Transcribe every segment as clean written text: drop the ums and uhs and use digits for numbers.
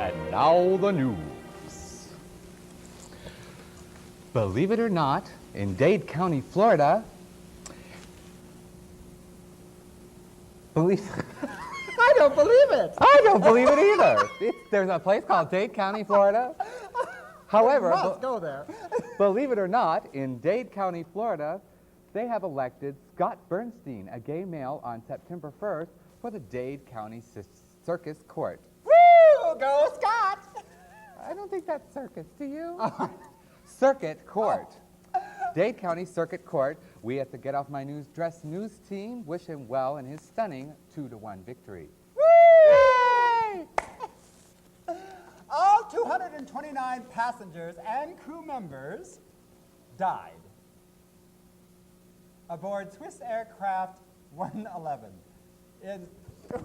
And now the news. Believe it or not, in Dade County, Florida, I don't believe it. I don't believe it either. There's a place called Dade County, Florida. However, Must go there. believe it or not, in Dade County, Florida, they have elected Scott Bernstein, a gay male, on September 1st for the Dade County Circus Court. Woo! Go Scott! I don't think that's circus, do you? Circuit Court. Dade County Circuit Court. We at the Get Off My News Dress News team wish him well in his stunning 2-1 victory. Woo! All 229 passengers and crew members died aboard Swiss aircraft 111 in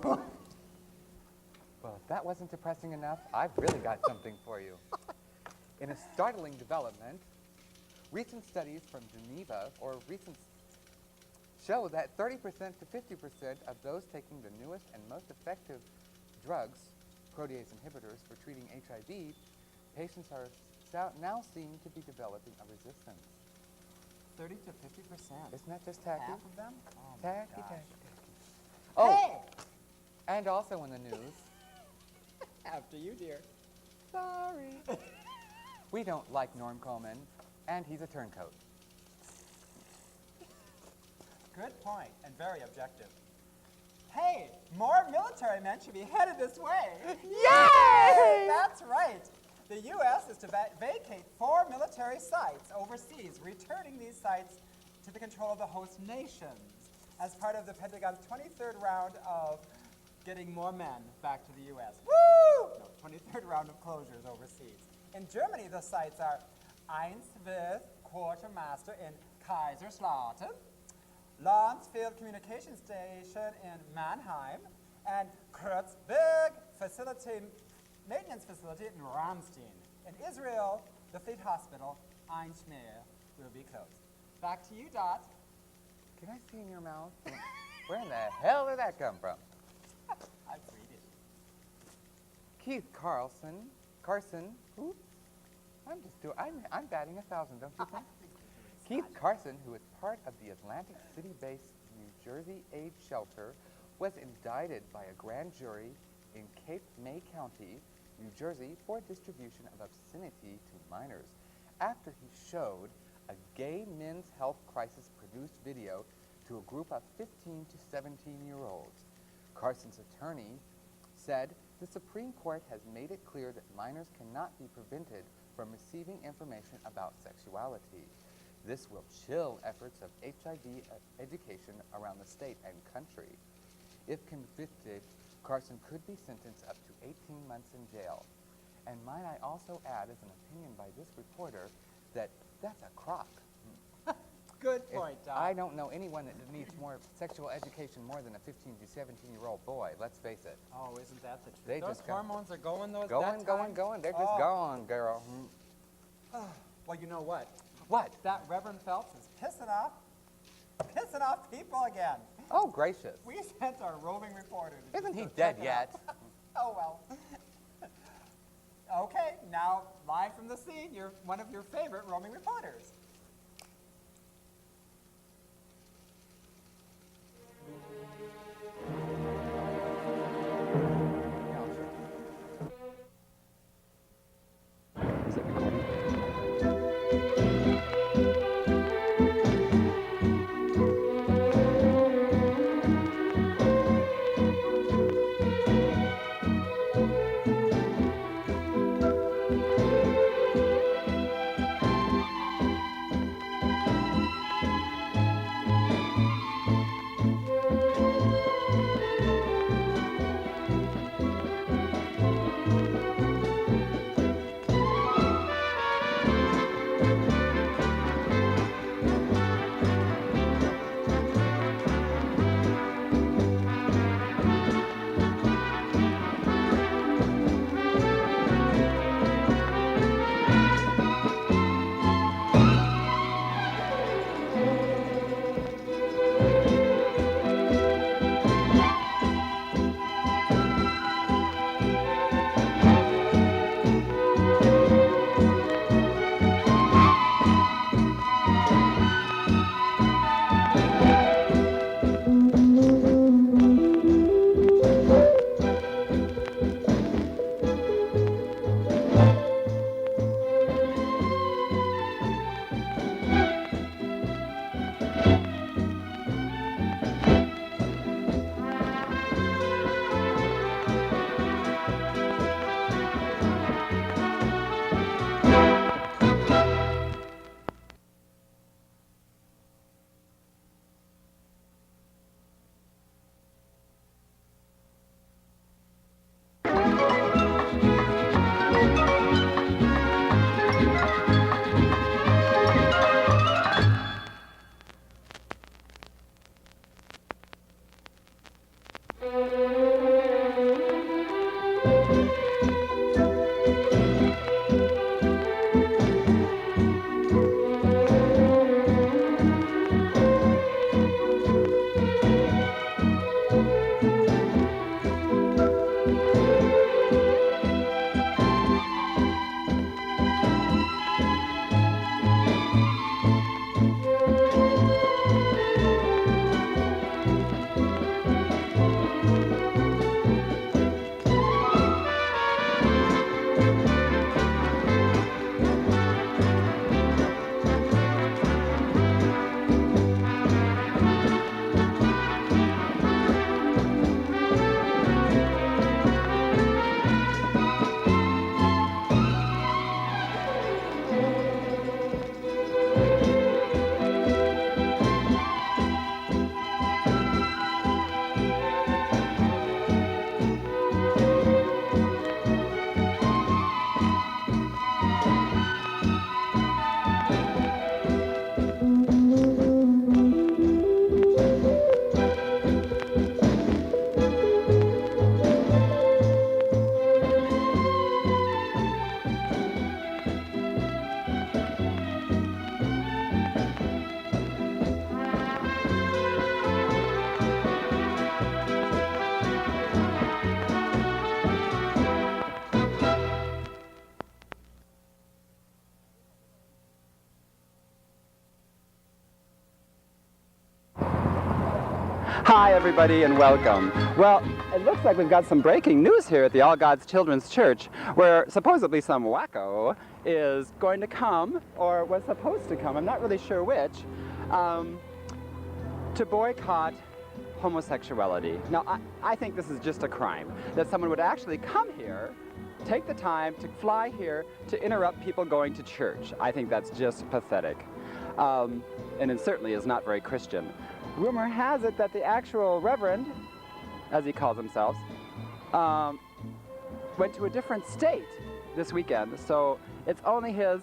Well, if that wasn't depressing enough, I've really got something for you. In a startling development, recent studies from Geneva show that 30% to 50% of those taking the newest and most effective drugs, protease inhibitors, for treating HIV, patients are now seem to be developing a resistance. 30 to 50%. Isn't that just tacky? Half of them? Oh my Tacky, gosh. tacky, tacky. Oh, Hey! and also in the news, After you, dear. sorry, we don't like Norm Coleman, and he's a turncoat. Good point, and very objective. Hey, more military men should be headed this way. Yay! That's right. The U.S. is to vacate 4 military sites overseas, returning these sites to the control of the host nations as part of the Pentagon's 23rd round of getting more men back to the U.S. Woo! No, 23rd round of closures overseas. In Germany, the sites are Einswith Quartermaster in Kaiserslautern, Landsfield Communication Station in Mannheim, and Kreuzberg Maintenance Facility in Ramstein. In Israel, the Fleet Hospital, Ein Shmeir, will be closed. Back to you, Dot. Can I see in your mouth? Where in the hell did that come from? I'm Swedish. Keith Carson, oops, I'm batting 1,000, don't you think? Keith Carson, who is part of the Atlantic City-based New Jersey AIDS shelter, was indicted by a grand jury in Cape May County, New Jersey, for distribution of obscenity to minors after he showed a gay men's health crisis produced video to a group of 15 to 17-year-olds. Carson's attorney said the Supreme Court has made it clear that minors cannot be prevented from receiving information about sexuality. This will chill efforts of HIV education around the state and country. If convicted, Carson could be sentenced up to 18 months in jail. And might I also add, as an opinion by this reporter, that that's a crock. Good point, Dot. I don't know anyone that needs more sexual education more than a 15 to 17-year-old boy, let's face it. Oh, isn't that the truth? They Those just go- hormones are going, those Going. They're just Oh. gone, girl. Well, you know what? What? That Reverend Phelps is pissing off people again. Oh, gracious. We sent our roving reporter to Isn't he go dead check it yet? out. Oh, well. Okay, now live from the scene, you're one of your favorite roaming reporters. Is it recording? everybody, and welcome. Well, it looks like we've got some breaking news here at the All God's Children's Church, where supposedly some wacko is going to come, or was supposed to come, I'm not really sure which, to boycott homosexuality. Now, I think this is just a crime, that someone would actually come here, take the time to fly here to interrupt people going to church. I think that's just pathetic. And it certainly is not very Christian. Rumor has it that the actual reverend, as he calls himself, went to a different state this weekend. So it's only his,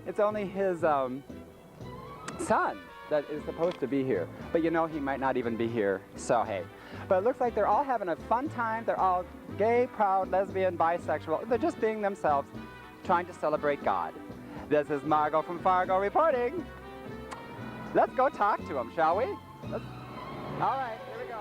it's only his son that is supposed to be here. But you know, he might not even be here, so hey. But it looks like they're all having a fun time. They're all gay, proud, lesbian, bisexual. They're just being themselves, trying to celebrate God. This is Margot from Fargo reporting. Let's go talk to him, shall we? All right, here we go.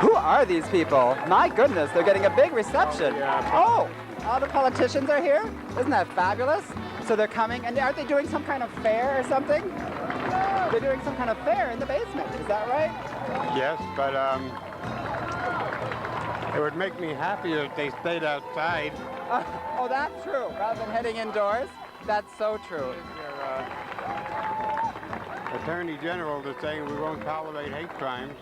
Who are these people? My goodness, they're getting a big reception. Oh, all the politicians are here? Isn't that fabulous? So they're coming, and aren't they doing some kind of fair or something? They're doing some kind of fair in the basement, is that right? Yes, but it would make me happier if they stayed outside. Oh, that's true. Rather than heading indoors? That's so true. Attorney General is saying we won't tolerate hate crimes,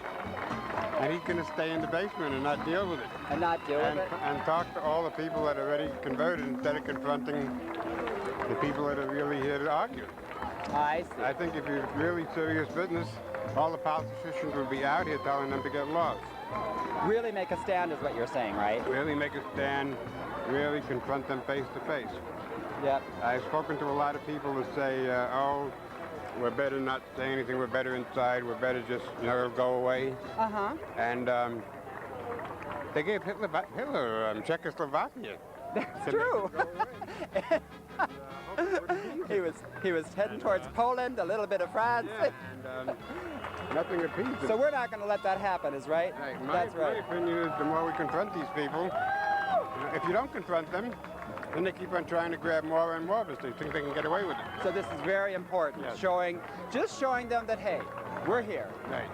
and he's going to stay in the basement and not deal with it. And not deal with it? And talk to all the people that are already converted instead of confronting the people that are really here to argue. I see. I think if you're really serious business, all the politicians would be out here telling them to get lost. Really make a stand is what you're saying, right? Really make a stand, really confront them face to face. Yep. I've spoken to a lot of people that say, oh, we're better not say anything, we're better inside, we're better just, you know, go away. Uh-huh. And they gave Hitler Czechoslovakia. That's true. he was heading towards Poland, a little bit of France. Yeah, and nothing appeased. So we're not going to let that happen, is right? That's right. My opinion is the more we confront these people, if you don't confront them, then they keep on trying to grab more and more of us. They think they can get away with it. So this is very important, Yes. just showing them that, hey, we're here. Right.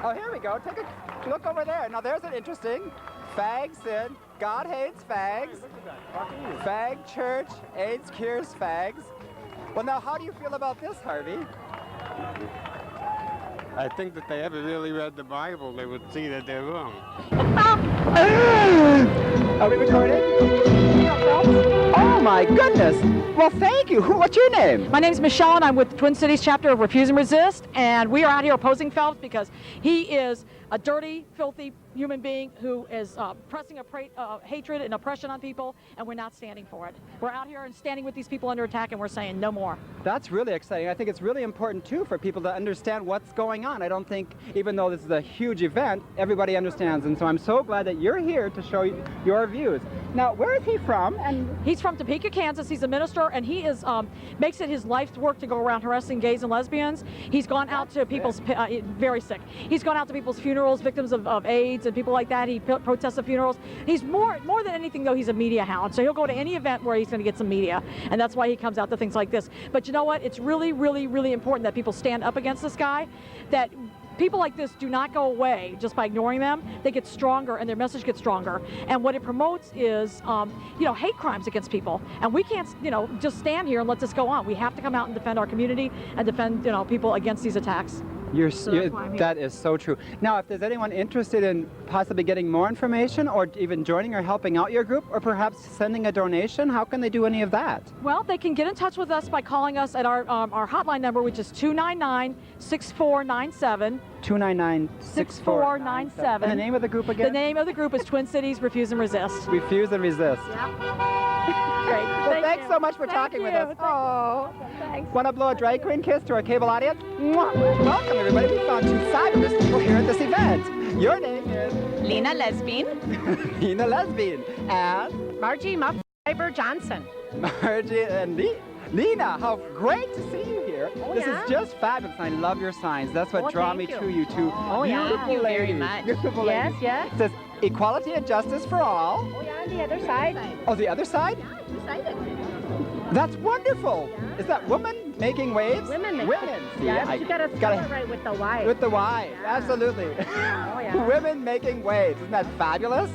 Oh, here we go. Take a look over there. Now there's an interesting fag sin. God hates fags. Fag church, AIDS cures fags. Well, now how do you feel about this, Harvey? I think that they ever really read the Bible, they would see that they're wrong. Are we recording? Oh my goodness! Well, thank you. What's your name? My name's Michelle, and I'm with the Twin Cities chapter of Refuse and Resist, and we are out here opposing Phelps because he is a dirty, filthy human being who is pressing hatred and oppression on people, and we're not standing for it. We're out here and standing with these people under attack, and we're saying no more. That's really exciting. I think it's really important, too, for people to understand what's going on. I don't think, even though this is a huge event, everybody understands, and so I'm so glad that you're here to show your views. Now, where is he from? And he's from Topeka, Kansas. He's a minister, and he is makes it his life's work to go around harassing gays and lesbians. He's gone out to people's very sick. He's gone out to people's funerals, victims of AIDS and people like that. He protests at funerals. He's more than anything, though, he's a media hound. So he'll go to any event where he's going to get some media, and that's why he comes out to things like this. But you know what? It's really, really, really important that people stand up against this guy. That people like this do not go away just by ignoring them. They get stronger, and their message gets stronger. And what it promotes is, hate crimes against people. And we can't, just stand here and let this go on. We have to come out and defend our community and defend, people against these attacks. that's why I'm here. That is so true. Now, if there's anyone interested in possibly getting more information or even joining or helping out your group or perhaps sending a donation, how can they do any of that? Well, they can get in touch with us by calling us at our hotline number, which is 299-6497. 299-6497. And the name of the group again? The name of the group is Twin Cities Refuse and Resist. Refuse and Resist. Yep. Great. Well, thanks so much for talking with us. Oh. Thanks. Want to blow a drag queen kiss to our cable audience? Mwah. Welcome, everybody. We found two fabulous people here at this event. Your name is? Lena Lesbian. Lena Lesbian. And? Margie Muff-Fiber Johnson. Margie and Lena, how great to see you here. Oh, this yeah. is just fabulous. I love your signs. That's what Oh, draw me thank to you. you two. Oh, yeah. Beautiful Thank you very ladies. much. Beautiful Yes, ladies. yes. It says equality and justice for all. Oh, yeah, on the other side. Oh, the other side? Beside it. That's wonderful. Is that woman making waves? Women make Women. See, Yeah, I but you gotta spell it right with the Y. With the Y, absolutely. Oh, yeah. Women making waves. Isn't that fabulous?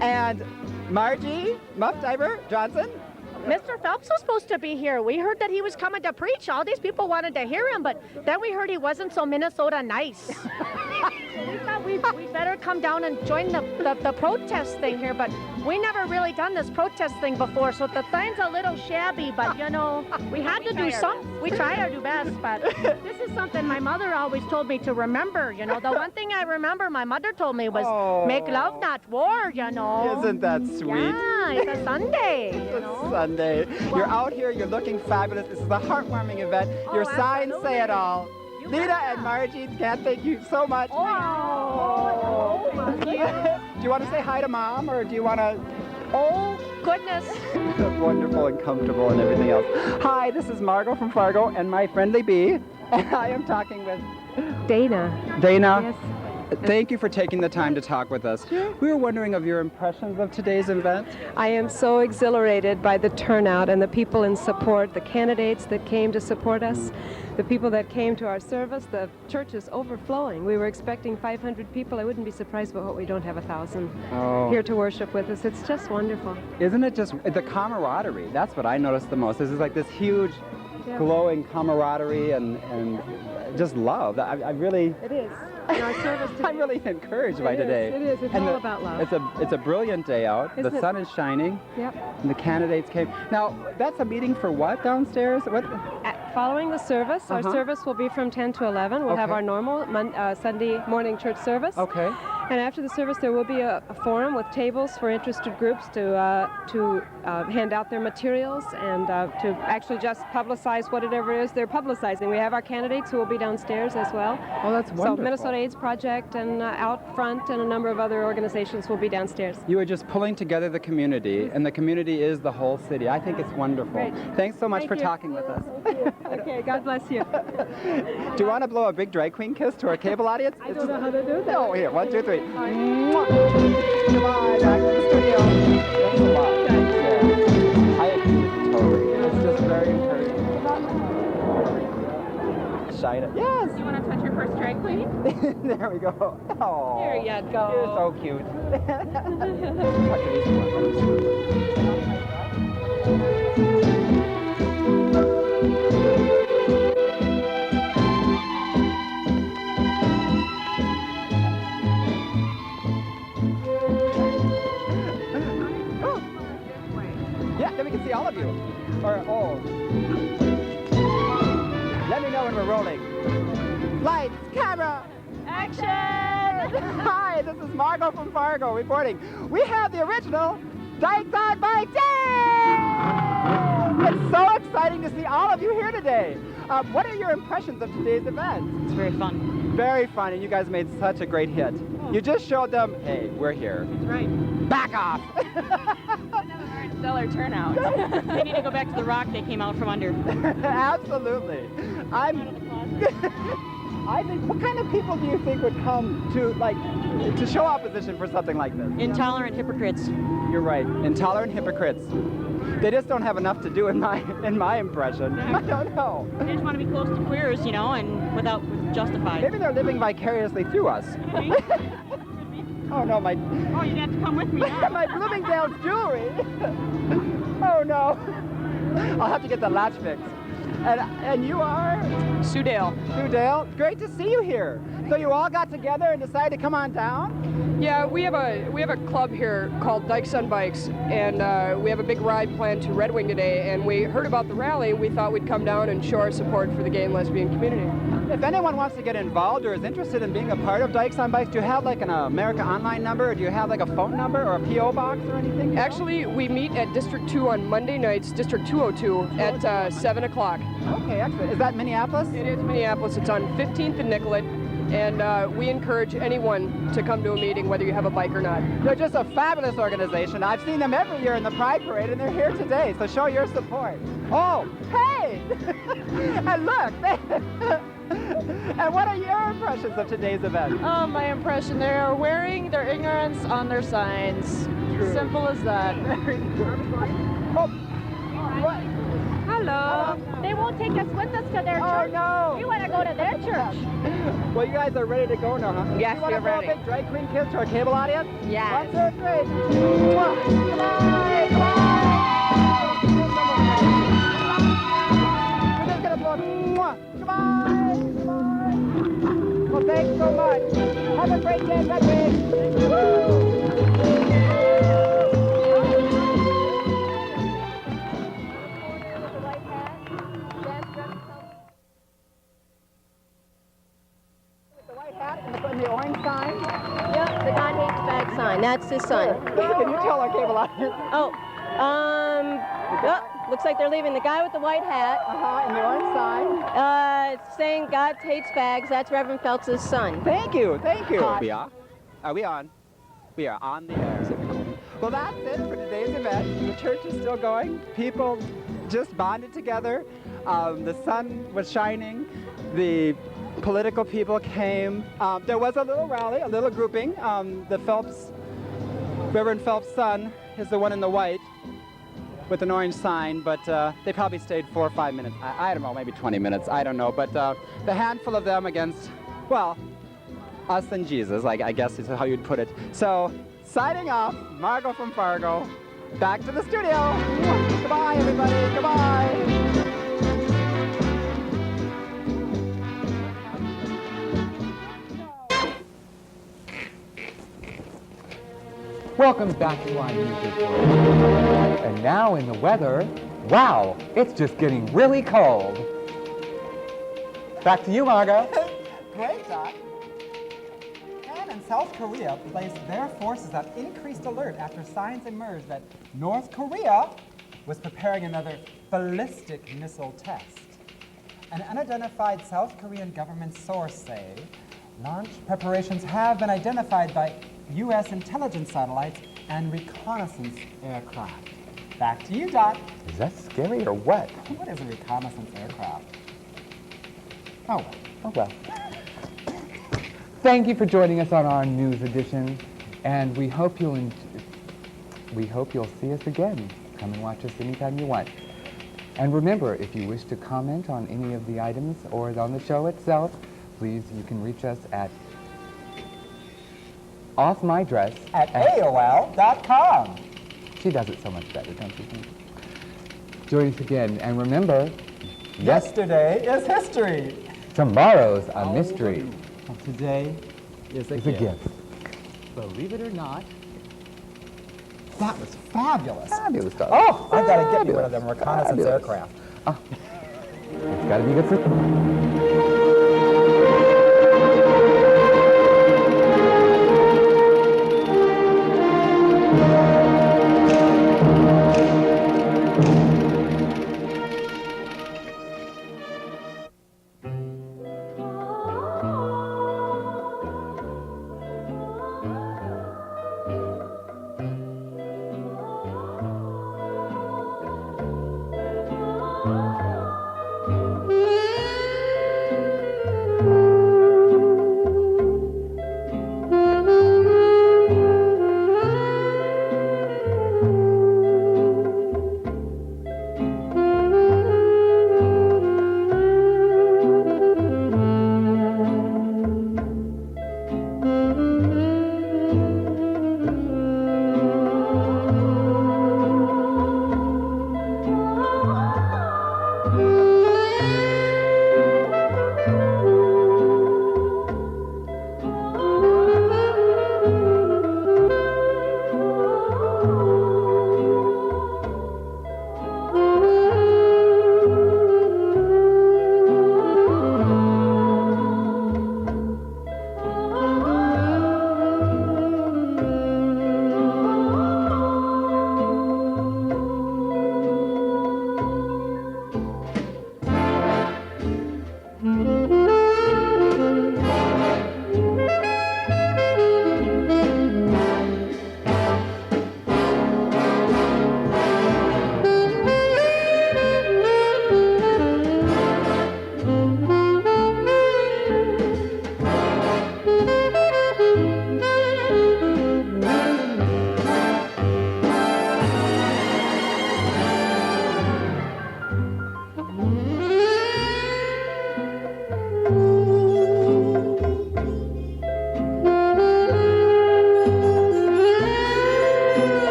And Margie Muff-Diver Johnson? Mr. Phelps was supposed to be here. We heard that he was coming to preach. All these people wanted to hear him, but then we heard he wasn't so Minnesota nice. So we thought we better come down and join the protest thing here, but we never really done this protest thing before, so the thing's a little shabby, but you know, we had to do some. We try our do best, but this is something my mother always told me to remember, you know. The one thing I remember my mother told me was, make love, not war, you know. Isn't that sweet? Yeah, it's a Sunday, you know. Sunday. You're out here, you're looking fabulous. This is a heartwarming event. Your signs say it all. You Lena betcha. and Margie, can't thank you so much. Oh, Do you want to say hi to Mom, or do you want to? oh, goodness. Wonderful and comfortable and everything else. Hi, this is Margot from Fargo and my friendly bee. And I am talking with Dana. Dana. Yes. Thank you for taking the time to talk with us. Sure. We were wondering of your impressions of today's event. I am so exhilarated by the turnout and the people in support, the candidates that came to support us, the people that came to our service. The church is overflowing. We were expecting 500 people. I wouldn't be surprised by what we don't have 1,000 here to worship with us. It's just wonderful. Isn't it just the camaraderie? That's what I noticed the most. This is like this huge, Yeah. glowing camaraderie and just love. I really, It is. In our service today. I'm really encouraged by It is, today. it is. It's And all about love. It's a brilliant day out. Isn't The it? sun is shining. Yep. And the candidates came. Now, that's a meeting for what downstairs? What? Following the service, our service will be from 10 to 11. We'll have Okay. our normal Sunday morning church service. Okay. And after the service, there will be a forum with tables for interested groups to hand out their materials and to actually just publicize whatever it is they're publicizing. We have our candidates who will be downstairs as well. Oh, that's wonderful. So Minnesota AIDS Project and Out Front and a number of other organizations will be downstairs. You are just pulling together the community, and the community is the whole city. I think it's wonderful. Great. Thanks so much Thank for you. talking with us. Okay, God bless you. Do you want to blow a big drag queen kiss to our cable audience? I don't know how to do that. Oh, here, 1, 2, 3. Mwah. Goodbye, back to the studio. Thanks a lot. Yeah. I agree with you totally. It's just very encouraging. Shine it. Yes. You want to touch your first drag queen? There we go. Oh. There you go. You're so cute. Touch these Yeah, then we can see all of you. Or, oh. Let me know when we're rolling. Lights, camera, action! Hi, this is Margot from Fargo reporting. We have the original Dykes on Bike Day! It's so exciting to see all of you here today. What are your impressions of today's event? It's very fun. Very fun, and you guys made such a great hit. You just showed them, hey, we're here. That's right. Back off! Stellar turnout. They need to go back to the rock they came out from under. Absolutely. I think, what kind of people do you think would come to show opposition for something like this? Intolerant hypocrites. You're right. Intolerant hypocrites. They just don't have enough to do in my impression. I don't know. They just want to be close to queers, you know, and without justified. Maybe they're living vicariously through us. Oh no, my Oh, you'd have to come with me now. my Bloomingdale's jewelry. Oh no. I'll have to get the latch fixed. And you are? Sue Dale. Sue Dale. Great to see you here. So you all got together and decided to come on down? Yeah, we have a club here called Dykes on Bikes, and we have a big ride planned to Red Wing today, and we heard about the rally, and we thought we'd come down and show our support for the gay and lesbian community. If anyone wants to get involved or is interested in being a part of Dykes on Bikes, do you have like an America Online number, or do you have like a phone number or a P.O. box or anything? Actually, we meet at District 2 on Monday nights, District 202, at 7 o'clock. Okay, excellent. Is that Minneapolis? It is Minneapolis. It's on 15th and Nicollet, and we encourage anyone to come to a meeting, whether you have a bike or not. They're just a fabulous organization. I've seen them every year in the Pride Parade, and they're here today, so show your support. Oh, hey! And look! And what are your impressions of today's event? My impression, they are wearing their ignorance on their signs. True. Simple as that. Oh, what? Hello. They won't take us with us to their church. No. We want to go to their church. Well, you guys are ready to go now, huh? Yes, you want we're to throw ready. a big drag queen kiss to our cable audience? Yes. 1, 2, 3. Mwah. Goodbye. Goodbye. We're just gonna blow. Mwah. Goodbye. Goodbye. Well, thanks so much. Have a great day, Red Wing. Woo. And the orange sign? Yep, the God hates bag sign. That's his son. Can you tell our cable audience? Looks like they're leaving. The guy with the white hat, And the orange sign. saying God hates bags. That's Reverend Phelps' son. Thank you, thank you. We are? Are we on? We are on the air. Well, that's it for today's event. The church is still going. People just bonded together. The sun was shining. The political people came. There was a little rally, a little grouping. The Reverend Phelps' son is the one in the white with an orange sign, but they probably stayed 4 or 5 minutes. I don't know, maybe 20 minutes, I don't know. But the handful of them against, well, us and Jesus, I guess is how you'd put it. So, signing off, Margot from Fargo. Back to the studio. Goodbye, everybody. Goodbye. Welcome back to our news report. And now in the weather, wow, it's just getting really cold. Back to you, Margot. Great, Doc. Japan and South Korea placed their forces on increased alert after signs emerged that North Korea was preparing another ballistic missile test. An unidentified South Korean government source say launch preparations have been identified by U.S. intelligence satellites and reconnaissance aircraft. Back to you, Doc. Is that scary or what? What is a reconnaissance aircraft? Oh well. Thank you for joining us on our news edition, and we hope you'll see us again. Come and watch us anytime you want. And remember, if you wish to comment on any of the items or on the show itself, please, you can reach us at offmydress At AOL.com. She does it so much better, don't you think? Join us again, and remember, Yesterday is history. tomorrow's a mystery. Well, today is a It's a gift. gift. Believe it or not. That was fabulous. Fabulous stuff. Oh, I've got to get you one of them reconnaissance Fabulous. aircraft. It's got to be good for...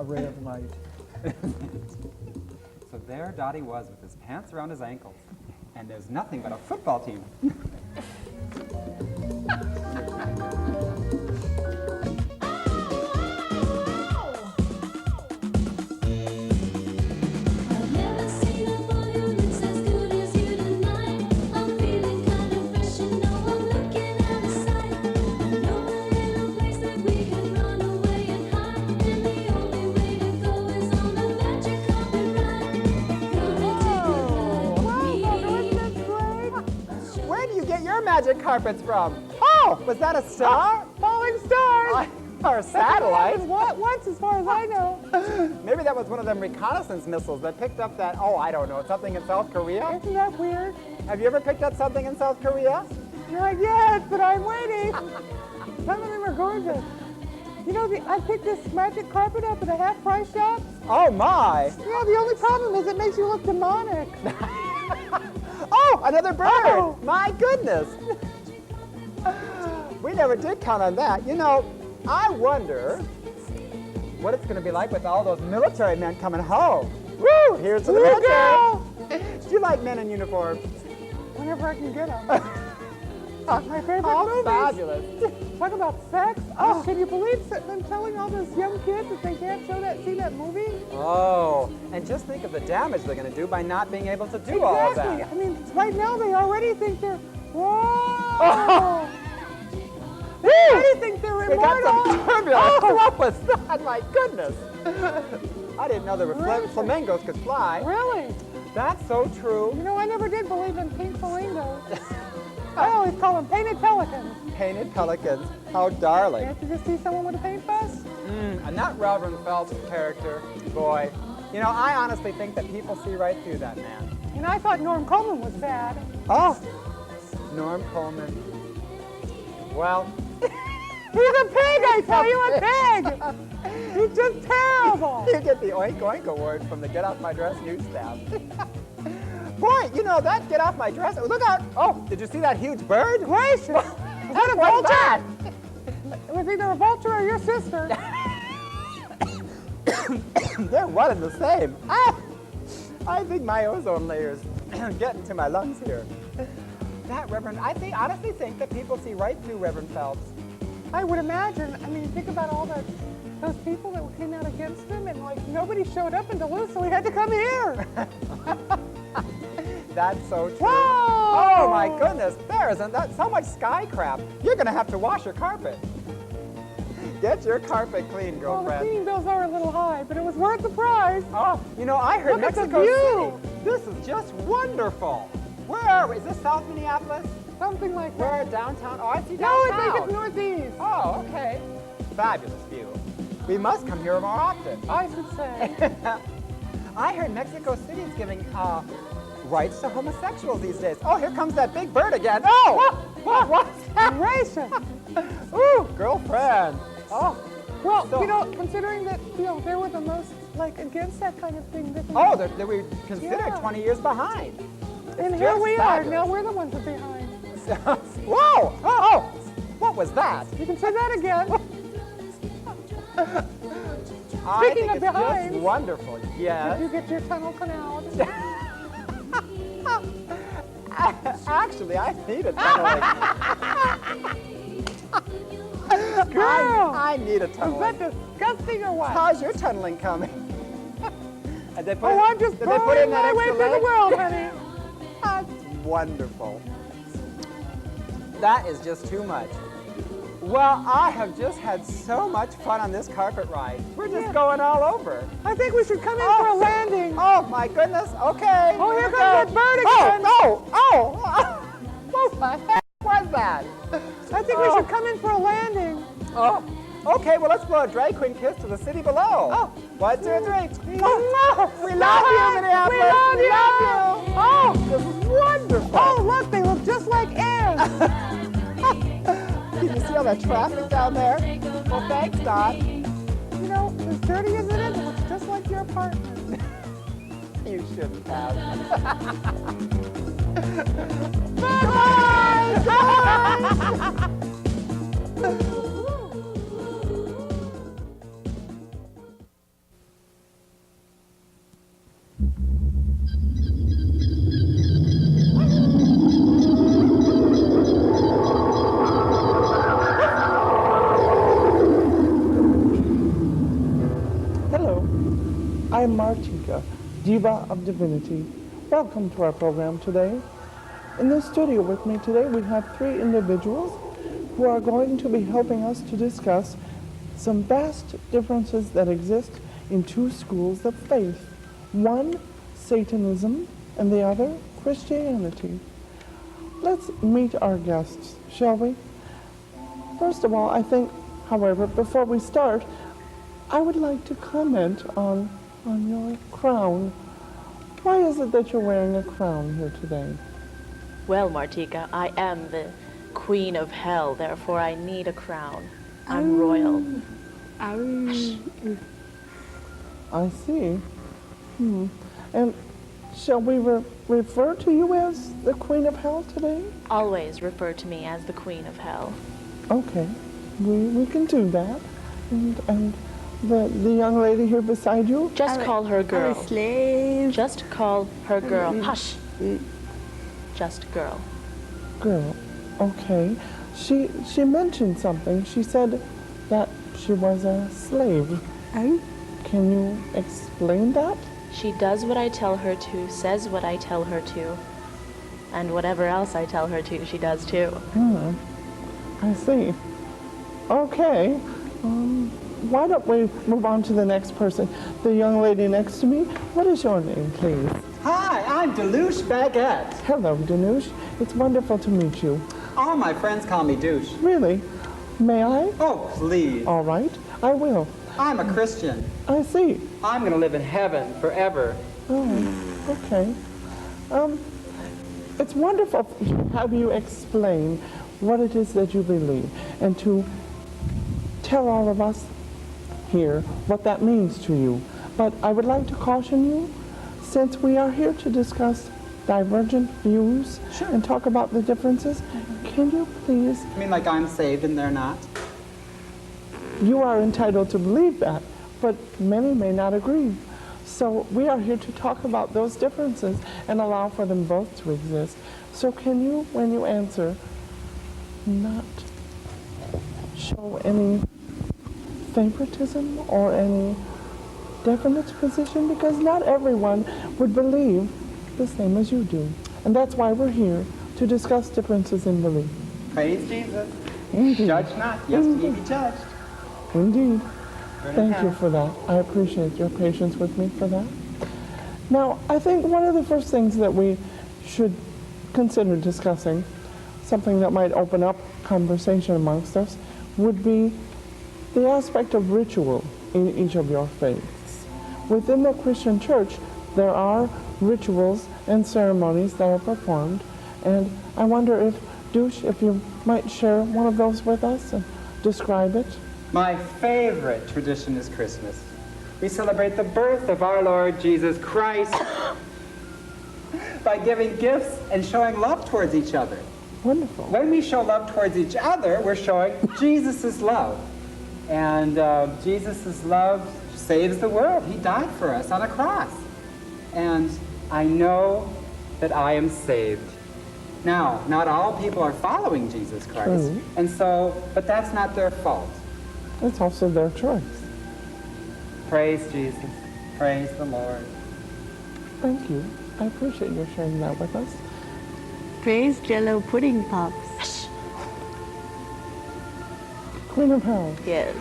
a ray of light. So there Dottie was with his pants around his ankles, and there's nothing but a football team. Where do you get your magic carpets from? Oh, was that a star? Falling stars. Or a satellite? Once, as far as I know. Maybe that was one of them reconnaissance missiles that picked up that, oh, I don't know, something in South Korea? Isn't that weird? Have you ever picked up something in South Korea? Not yet, but I'm waiting. Some of them are gorgeous. You know, I picked this magic carpet up at a half-price shop. Oh, my. Yeah, the only problem is it makes you look demonic. Oh, another bird. Oh. My goodness. We never did count on that. You know, I wonder what it's going to be like with all those military men coming home. Woo! Here's to the military. Do you like men in uniform? Whenever I can get them. My favorite Oh, movies. fabulous. Talk about sex. Oh, can you believe them telling all those young kids that they can't see that movie? Oh, and just think of the damage they're going to do by not being able to do all Exactly. that. I mean, right now they already think they're, whoa! Oh. They already think they're We got immortal. some turbulence. Oh. What was that? My goodness. I didn't know there were flamingos could fly. Really? That's so true. You know, I never did believe in pink flamingos. I always call them painted pelicans. Painted pelicans. How darling. Can't you just see someone with a paint bus? And that Reverend Phelps character, boy. You know, I honestly think that people see right through that man. And I thought Norm Coleman was bad. Oh, Norm Coleman. Well, He's a pig, I tell you, a pig! He's just terrible! you get the Oink Oink Award from the Get Off My Dress news staff. Boy, you know, that Get Off My Dress, oh, look out! Oh, did you see that huge bird? Gracious! Is that a What's vulture? that? It was either a vulture or your sister. They're one and the same. Ah, I think my ozone layer's getting to my lungs here. That Reverend, honestly think that people see right through Reverend Phelps. I would imagine. I mean, think about all those people that came out against him, and like nobody showed up in Duluth, so he had to come here. That's so true. Whoa! Oh my goodness, there isn't that so much sky crap. You're gonna have to wash your carpet. Get your carpet clean, Well, the girlfriend. cleaning bills are a little high, but it was worth the price. Oh, you know, I heard Look at the Mexico view. City. This is just wonderful. Where are we? Is this South Minneapolis? Something like that. We're downtown. Oh, I see No, I downtown. think it's northeast. Oh, okay. Fabulous view. We must come here more often. I should say. I heard Mexico City is giving rights to homosexuals these days. Oh, here comes that big bird again. Oh! What's that? Gracious. Ooh, girlfriend. Oh. Well, So- you know, considering that, you know, they were the most, like, against that kind of thing. Oh, they were considered Yeah. 20 years behind. And It's here just we fabulous. are. Now we're the ones that are behind. Whoa! Oh! What was that? You can say that again. I Speaking think of it's behind. just wonderful. Did Yes. you get your tunnel canal? Actually, I need a tunneling. Girl! I need a Is tunneling. that disgusting or what? How's your tunneling coming? And they put Oh, in- I'm just did they put in burning that my way extra through the leg? world, honey. That's wonderful. That is just too much. Well, I have just had so much fun on this carpet ride. We're just going all over. I think we should come in for a landing. Oh, my goodness. Okay. Oh, here we comes go. that bird again. Oh. What the heck was that? I think we should come in for a landing. Oh, okay. Well, let's blow a drag queen kiss to the city below. Oh, 1, 2, 3. We love you, Minneapolis. We love you. Oh, this is wonderful. Oh, look, they look just like ants. Can you see all that traffic down there? Well, thanks, Dot. You know, as dirty as it is, it looks just like your apartment. You shouldn't have. Hello, I'm Martika, Diva of Divinity. Welcome to our program today. In the studio with me today, we have 3 individuals who are going to be helping us to discuss some vast differences that exist in 2 schools of faith. One, Satanism, and the other, Christianity. Let's meet our guests, shall we? First of all, I think, however, before we start, I would like to comment on your crown. Why is it that you're wearing a crown here today? Well, Martika, I am the queen of hell, therefore I need a crown. I'm royal. I see. And shall we refer to you as the queen of hell today? Always refer to me as the queen of hell. Okay, we can do that. And the young lady here beside you? Just call her girl. Slave. Just call her girl. Hush. Just girl. Girl. Okay. She mentioned something. She said that she was a slave. Oh? Can you explain that? She does what I tell her to, says what I tell her to, and whatever else I tell her to, she does too. I see. Okay. Why don't we move on to the next person? The young lady next to me. What is your name, please? Hi, I'm Delouche Baguette. Hello, Danush. It's wonderful to meet you. All my friends call me Douche. Really? May I? Oh, please. All right, I will. I'm a Christian. I see. I'm going to live in heaven forever. Oh, okay. It's wonderful to have you explain what it is that you believe and to tell all of us here what that means to you. But I would like to caution you, since we are here to discuss divergent views and talk about the differences, can you please... You mean like I'm saved and they're not? You are entitled to believe that, but many may not agree. So we are here to talk about those differences and allow for them both to exist. So can you, when you answer, not show any favoritism or any definite position? Because not everyone would believe the same as you do. And that's why we're here, to discuss differences in belief. Praise Jesus. Indeed. Judge not, yes, ye be judged. Indeed. Thank you for that. I appreciate your patience with me for that. Now, I think one of the first things that we should consider discussing, something that might open up conversation amongst us, would be the aspect of ritual in each of your faiths. Within the Christian church, there are rituals and ceremonies that are performed, and I wonder if, Douche, if you might share one of those with us and describe it. My favorite tradition is Christmas. We celebrate the birth of our Lord Jesus Christ by giving gifts and showing love towards each other. Wonderful. When we show love towards each other, we're showing Jesus' love. And Jesus' love saves the world. He died for us on a cross. And I know that I am saved. Now, not all people are following Jesus Christ. True. And so, but that's not their fault. It's also their choice. Praise Jesus. Praise the Lord. Thank you. I appreciate you sharing that with us. Praise Jello pudding pops. Queen of Hell, Yes.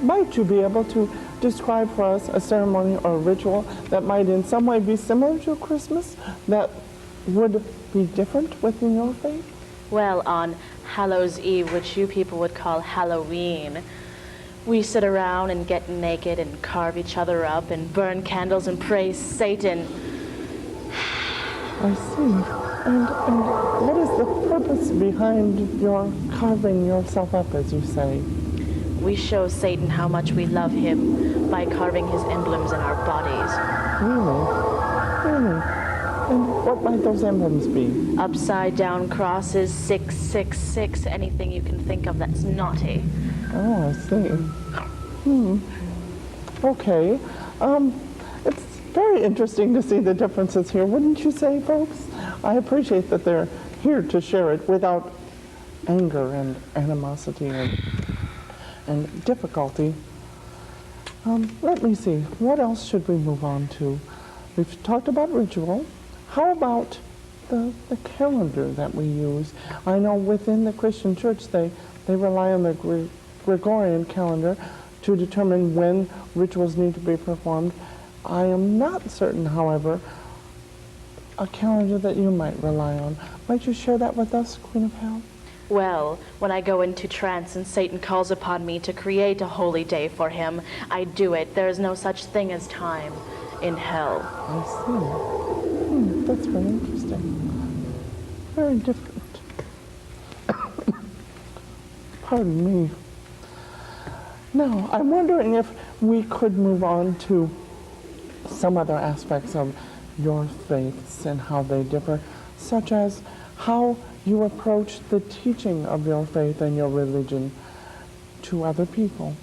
might you be able to describe for us a ceremony or a ritual that might in some way be similar to Christmas, that would be different within your faith? Well, on Hallows Eve, which you people would call Halloween, we sit around and get naked and carve each other up and burn candles and praise Satan. I see. And what is the purpose behind your carving yourself up, as you say? We show Satan how much we love him by carving his emblems in our bodies. Really? Really? And what might those emblems be? Upside down crosses, 666, anything you can think of that's naughty. Oh, I see. Okay. If very interesting to see the differences here, wouldn't you say, folks? I appreciate that they're here to share it without anger and animosity and difficulty. Let me see, what else should we move on to? We've talked about ritual. How about the calendar that we use? I know within the Christian church they rely on the Gregorian calendar to determine when rituals need to be performed. I am not certain, however, a calendar that you might rely on. Might you share that with us, Queen of Hell? Well, when I go into trance and Satan calls upon me to create a holy day for him, I do it. There is no such thing as time in hell. I see. That's very interesting. Very different. Pardon me. Now, I'm wondering if we could move on to some other aspects of your faiths and how they differ, such as how you approach the teaching of your faith and your religion to other people.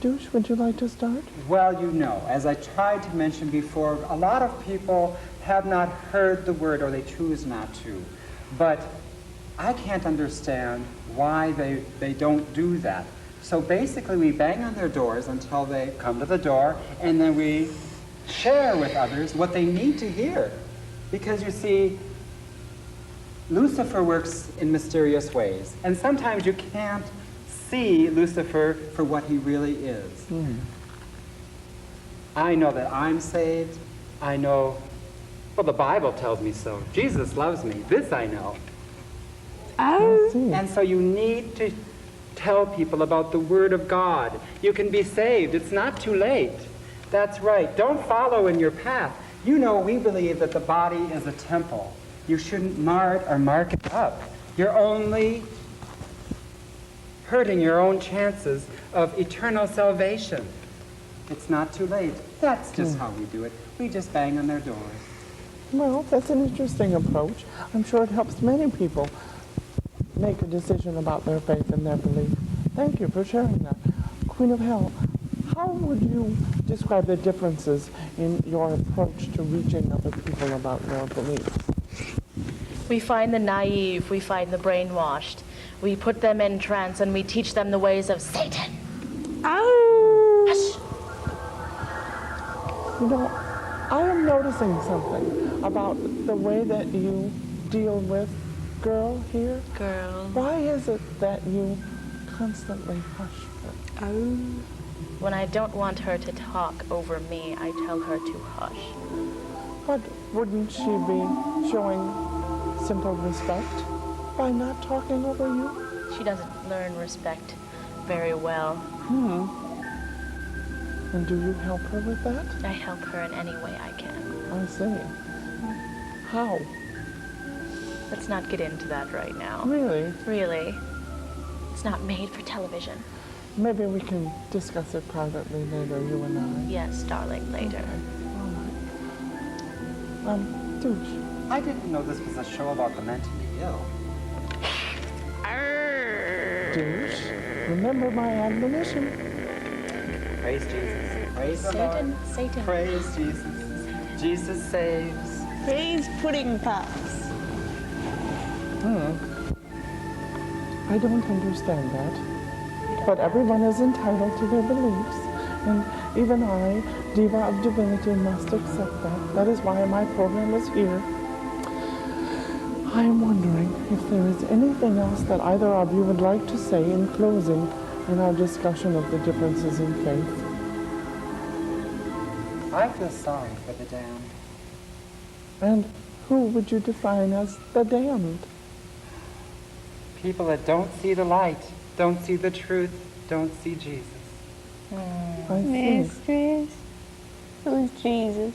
Douche, would you like to start? Well, you know, as I tried to mention before, a lot of people have not heard the word or they choose not to. But I can't understand why they don't do that. So basically we bang on their doors until they come to the door, and then we share with others what they need to hear. Because you see, Lucifer works in mysterious ways, and sometimes you can't see Lucifer for what he really is. I know that I'm saved. I know, well, the Bible tells me so. Jesus loves me. This I know. And so you need to tell people about the Word of God. You can be saved. It's not too late. That's right. Don't follow in your path. You know, we believe that the body is a temple. You shouldn't mar it or mark it up. You're only hurting your own chances of eternal salvation. It's not too late. That's just how we do it. We just bang on their doors. Well, that's an interesting approach. I'm sure it helps many people make a decision about their faith and their belief. Thank you for sharing that. Queen of Hell, how would you describe the differences in your approach to reaching other people about your beliefs? We find the naive, we find the brainwashed. We put them in trance and we teach them the ways of Satan. Hush. You know, I am noticing something about the way that you deal with girl here. Girl. Why is it that you constantly hush her? When I don't want her to talk over me, I tell her to hush. But wouldn't she be showing simple respect by not talking over you? She doesn't learn respect very well. And do you help her with that? I help her in any way I can. I see. How? Let's not get into that right now. Really? Really. It's not made for television. Maybe we can discuss it privately later, you and I. Yes, darling, later. All right. Douche. I didn't know this was a show about the mentally ill. Douche, remember my admonition. Praise Jesus. Praise the Lord. Satan. Praise Jesus. Jesus saves. Praise pudding pops. I don't understand that. But everyone is entitled to their beliefs. And even I, Diva of Divinity, must accept that. That is why my program is here. I am wondering if there is anything else that either of you would like to say in closing in our discussion of the differences in faith. I feel sorry for the damned. And who would you define as the damned? People that don't see the light, don't see the truth, don't see Jesus. I see. Mistress, who's Jesus?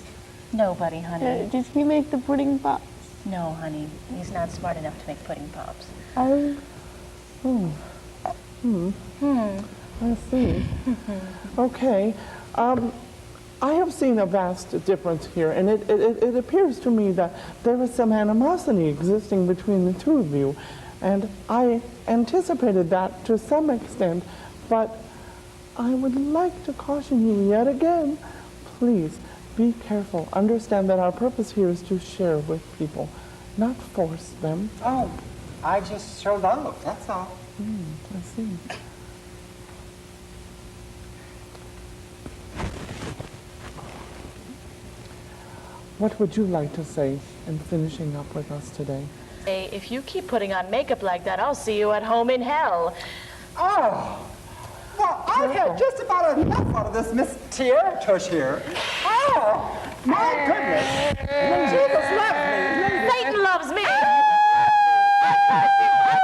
Nobody, honey. Does he make the pudding pops? No, honey. He's not smart enough to make pudding pops. I see. Okay. I have seen a vast difference here, and it appears to me that there is some animosity existing between the two of you. And I anticipated that to some extent, but I would like to caution you yet again, please be careful. Understand that our purpose here is to share with people, not force them. Oh, I just show love, that's all. I see. What would you like to say in finishing up with us today? Hey, if you keep putting on makeup like that, I'll see you at home in hell. Oh, well, I've had just about enough out of this Miss Tierra Tush here. Oh, my goodness. Jesus loves me. Satan loves me.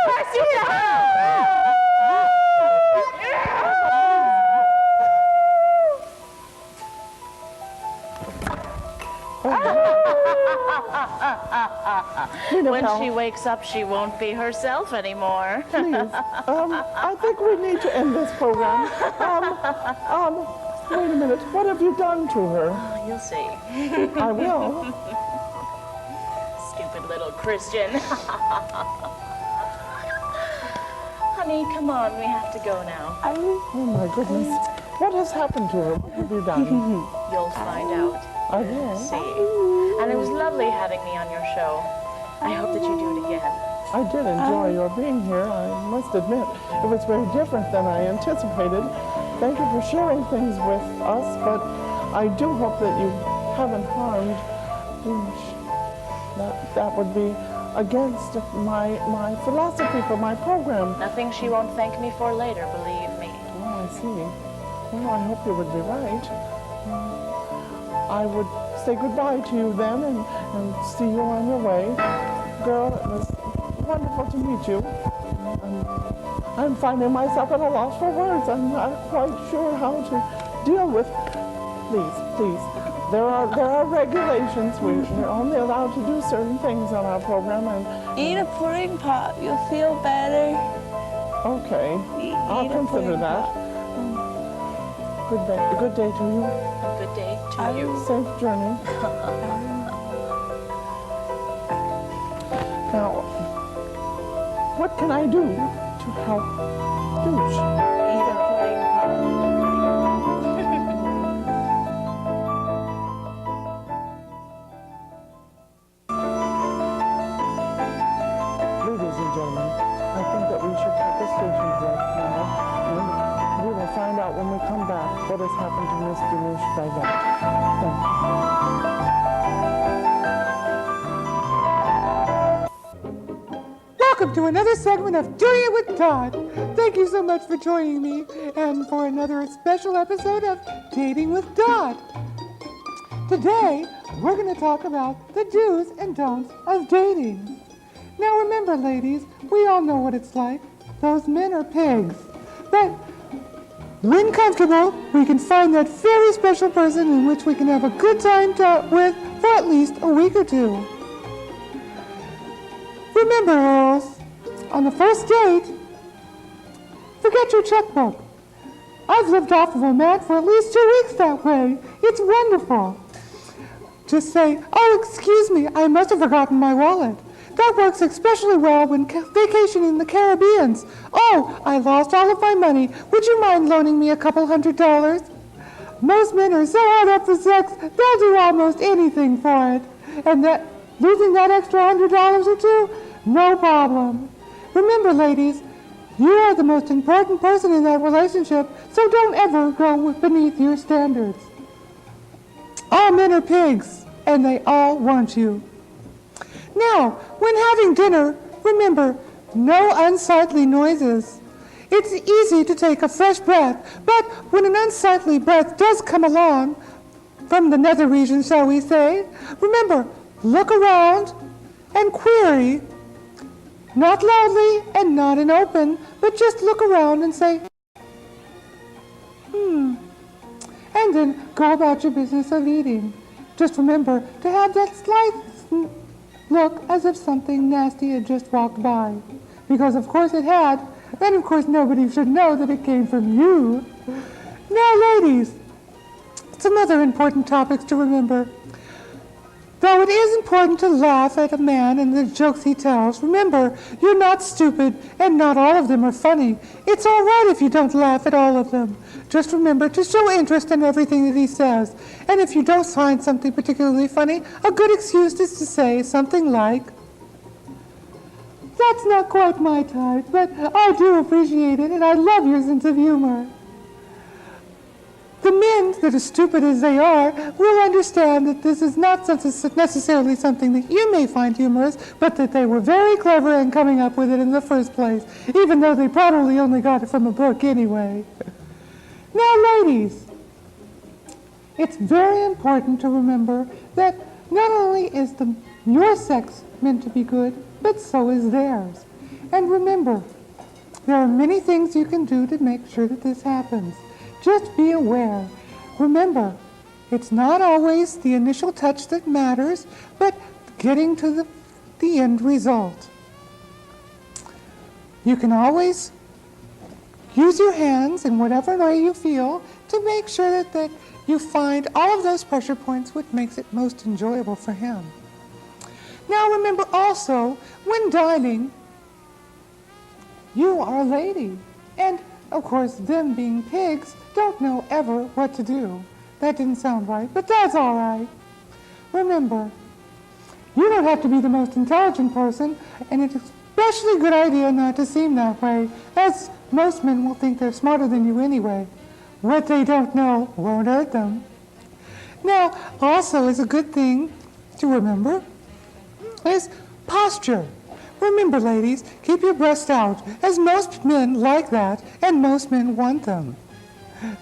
Curse you to hell. When she wakes up, she won't be herself anymore. Please, I think we need to end this program. Wait a minute. What have you done to her? You'll see. I will. Stupid little Christian. Honey, come on. We have to go now. Oh, my goodness. What has happened to her? What have you done? You'll find out. I will. See. And it was lovely having me on your show. I hope that you do it again. I did enjoy your being here, I must admit. It was very different than I anticipated. Thank you for sharing things with us, but I do hope that you haven't harmed English. That would be against my philosophy for my program. Nothing she won't thank me for later, believe me. Oh, I see. Well, I hope you would be right. I would say goodbye to you then and see you on your way. Girl, it was wonderful to meet you. I'm finding myself at a loss for words. I'm not quite sure how to deal with. Please. There are regulations. We're only allowed to do certain things on our program. And eat a pudding pop. You'll feel better. Okay. I'll consider that. Good day to you. Good day to you. Safe journey. Now, what can I do to help Dooch? Eat a pudding Ladies and gentlemen, I think that we should take a station break now, and we will find out when we come back what has happened to Miss Denise by that. Thank you. Welcome to another segment of Doing It with Todd. Thank you so much for joining me and for another special episode of Dating with Todd. Today, we're going to talk about the do's and don'ts of dating. Now remember, ladies, we all know what it's like. Those men are pigs. But when comfortable, we can find that very special person in which we can have a good time with for at least a week or two. Remember, girls, on the first date, forget your checkbook. I've lived off of a man for at least 2 weeks that way. It's wonderful. Just say, oh, excuse me, I must have forgotten my wallet. That works especially well when vacationing in the Caribbean. Oh, I lost all of my money. Would you mind loaning me a couple $100? Most men are so hard up for sex, they'll do almost anything for it. And that losing that extra $100 or two, no problem. Remember, ladies, you are the most important person in that relationship, so don't ever go beneath your standards. All men are pigs, and they all want you. Now, when having dinner, remember, no unsightly noises. It's easy to take a fresh breath, but when an unsightly breath does come along, from the nether region, shall we say, remember, look around and query, not loudly and not in open, but just look around and say, and then go about your business of eating. Just remember to have that slight look as if something nasty had just walked by. Because of course it had, and of course nobody should know that it came from you. Now ladies, some other important topics to remember. Though it is important to laugh at a man and the jokes he tells, remember, you're not stupid and not all of them are funny. It's all right if you don't laugh at all of them. Just remember to show interest in everything that he says. And if you don't find something particularly funny, a good excuse is to say something like, "That's not quite my type, but I do appreciate it and I love your sense of humor." The men that are stupid as they are will understand that this is not necessarily something that you may find humorous, but that they were very clever in coming up with it in the first place, even though they probably only got it from a book anyway. Now, ladies, it's very important to remember that not only is your sex meant to be good, but so is theirs. And remember, there are many things you can do to make sure that this happens. Just be aware. Remember, it's not always the initial touch that matters, but getting to the end result. You can always use your hands in whatever way you feel to make sure that you find all of those pressure points, which makes it most enjoyable for him. Now remember also, when dining, you are a lady. And of course, them being pigs don't know ever what to do. That didn't sound right, but that's all right. Remember, you don't have to be the most intelligent person, and it's especially a good idea not to seem that way, as most men will think they're smarter than you anyway. What they don't know won't hurt them. Now, also is a good thing to remember is posture. Remember, ladies, keep your breasts out, as most men like that, and most men want them.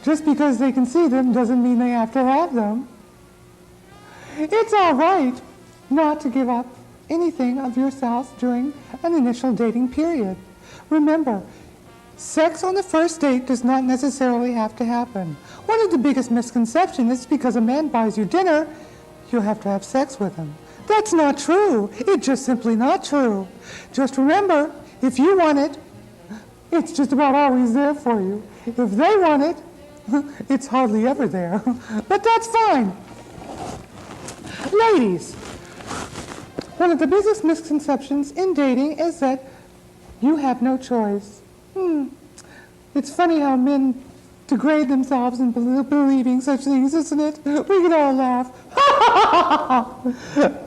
Just because they can see them doesn't mean they have to have them. It's all right not to give up anything of yourself during an initial dating period. Remember, sex on the first date does not necessarily have to happen. One of the biggest misconceptions is because a man buys you dinner, you'll have to have sex with him. That's not true. It's just simply not true. Just remember, if you want it, it's just about always there for you. If they want it, it's hardly ever there. But that's fine. Ladies, one of the biggest misconceptions in dating is that you have no choice. It's funny how men degrade themselves in believing such things, isn't it? We can all laugh.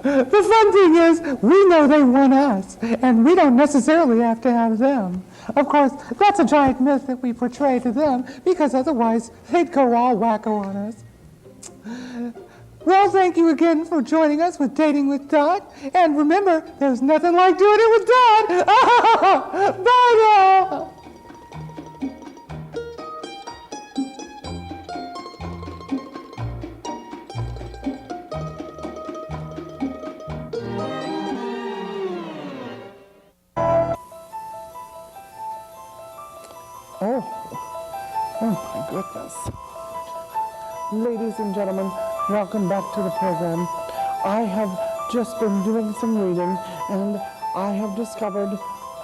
The fun thing is, we know they want us, and we don't necessarily have to have them. Of course, that's a giant myth that we portray to them, because otherwise they'd go all wacko on us. Well, thank you again for joining us with Dating with Dot. And remember, there's nothing like doing it with Dot. Bye now. Oh my goodness. Ladies and gentlemen, welcome back to the program. I have just been doing some reading and I have discovered,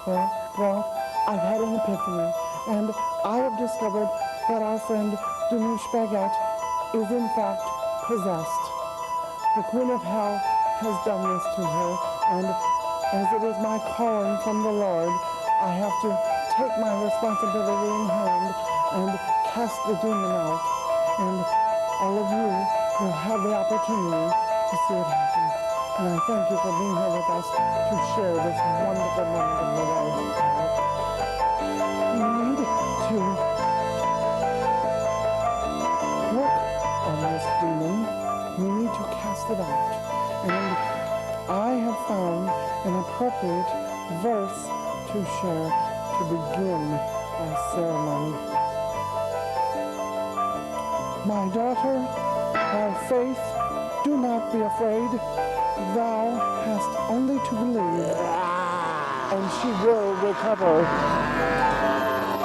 well, I've had an epiphany, and I have discovered that our friend Denise Baguette is in fact possessed. The Queen of Hell has done this to her, and as it is my calling from the Lord, I have to take my responsibility in hand and cast the demon out. And all of you will have the opportunity to see it happen. And I thank you for being here with us to share this wonderful moment of the life. We need to work on this demon. We need to cast it out. And I have found an appropriate verse to share to begin our ceremony. My daughter, by faith, do not be afraid. Thou hast only to believe, and she will recover.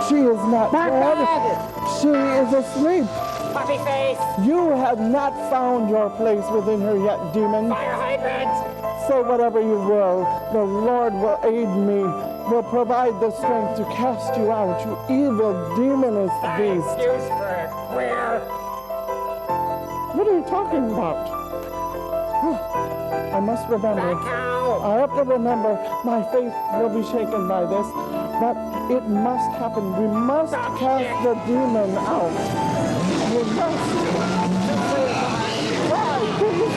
She is not dead. She is asleep. Puppy face! You have not found your place within her yet, demon. Fire hydrant! Say whatever you will, the Lord will aid me, will provide the strength to cast you out, you evil demoness beast. Excuse for a queer. What are you talking about? must remember. I have to remember my faith will be shaken by this, but it must happen. We must cast the demon out. We must. Why, beast?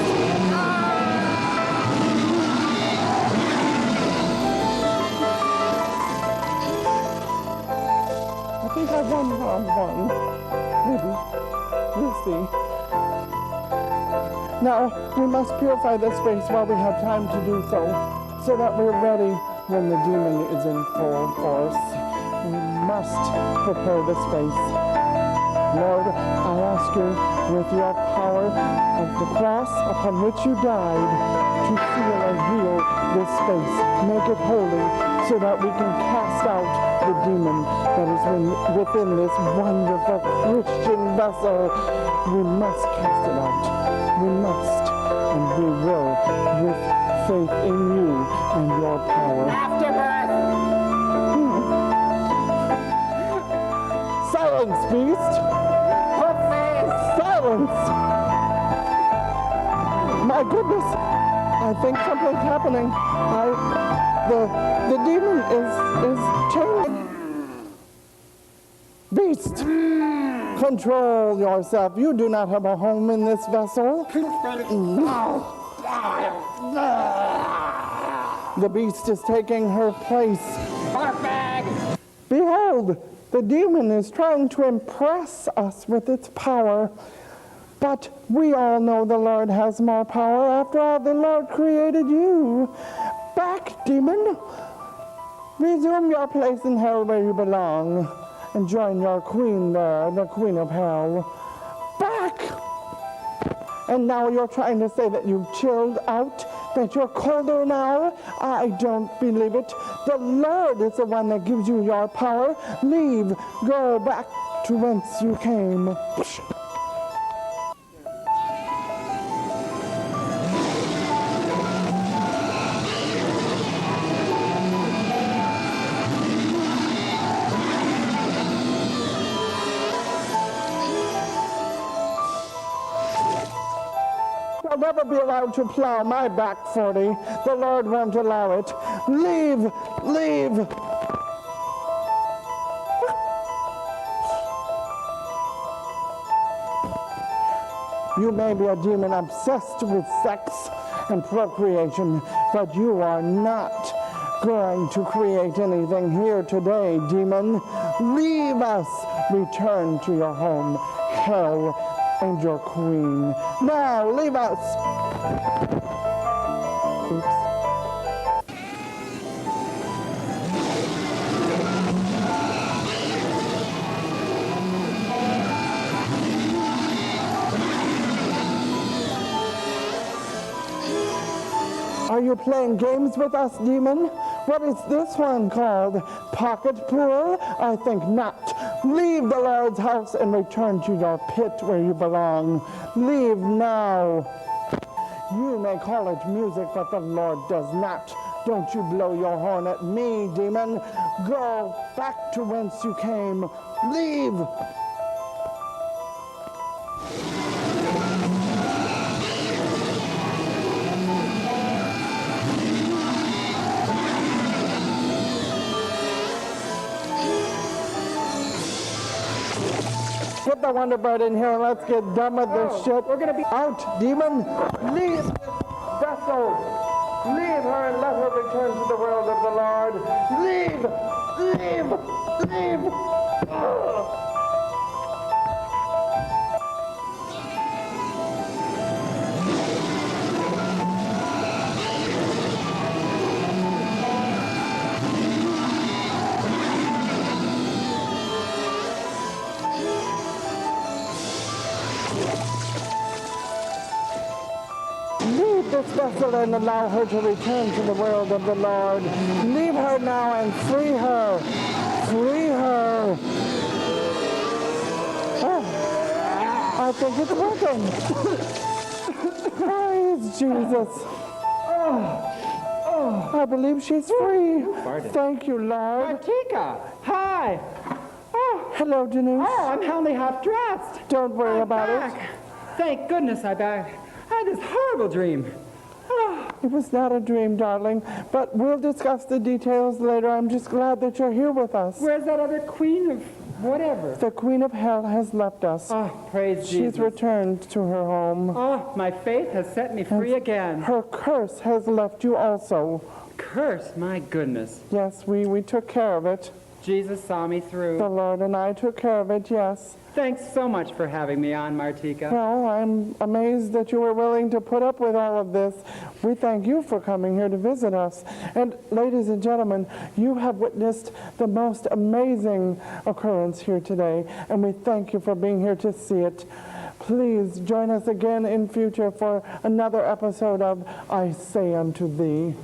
I think I won round one. Maybe. We'll see. Now, we must purify this space while we have time to do so that we're ready when the demon is in full force. We must prepare the space. Lord, I ask you, with your power of the cross upon which you died, to seal and heal this space. Make it holy so that we can cast out the demon that is within this wonderful Christian vessel. We must cast it out. We must, and we will, with faith in you and your power. Afterbirth! Silence, beast! Silence! My goodness, I think something's happening. The demon is changing. Beast! Control yourself. You do not have a home in this vessel. The beast is taking her place. Behold, the demon is trying to impress us with its power. But we all know the Lord has more power. After all, the Lord created you. Back, demon. Resume your place in hell where you belong. And join your queen there, the queen of hell. Back! And now you're trying to say that you've chilled out, that you're colder now? I don't believe it. The Lord is the one that gives you your power. Leave. Go back to whence you came. I'll never be allowed to plow my back 40. The Lord won't allow it. Leave! Leave! You may be a demon obsessed with sex and procreation, but you are not going to create anything here today, demon. Leave us! Return to your home, hell, and your queen. Now, leave us! Oops. Are you playing games with us, demon? What is this one called? Pocket pool? I think not. Leave the Lord's house and return to your pit where you belong. Leave now. You may call it music, but the Lord does not. Don't you blow your horn at me, demon. Go back to whence you came. Leave. Get the Wonderbird in here and let's get done with this shit. We're gonna be out, demon. Leave this vessel. Leave her and let her return to the world of the Lord. Leave! Leave! Leave! This vessel and allow her to return to the world of the Lord. Leave her now and free her. Free her. Oh, I think it's working. Praise Jesus. I believe she's free. Thank you, Lord. Martika, hi. Oh, hello, Denise. Oh, I'm only half dressed. Don't worry about it. Thank goodness I'm back. I had this horrible dream. Oh, It was not a dream, darling, but we'll discuss the details later. I'm just glad that you're here with us. Where's that other queen of whatever? The queen of hell has left us. Oh, praise Jesus. She's returned to her home. Oh, my faith has set me free again. Her curse has left you also. Curse? My goodness. Yes, we took care of it. Jesus saw me through. The Lord and I took care of it, yes. Thanks so much for having me on, Martika. Well, I'm amazed that you were willing to put up with all of this. We thank you for coming here to visit us. And ladies and gentlemen, you have witnessed the most amazing occurrence here today, and we thank you for being here to see it. Please join us again in future for another episode of I Say Unto Thee.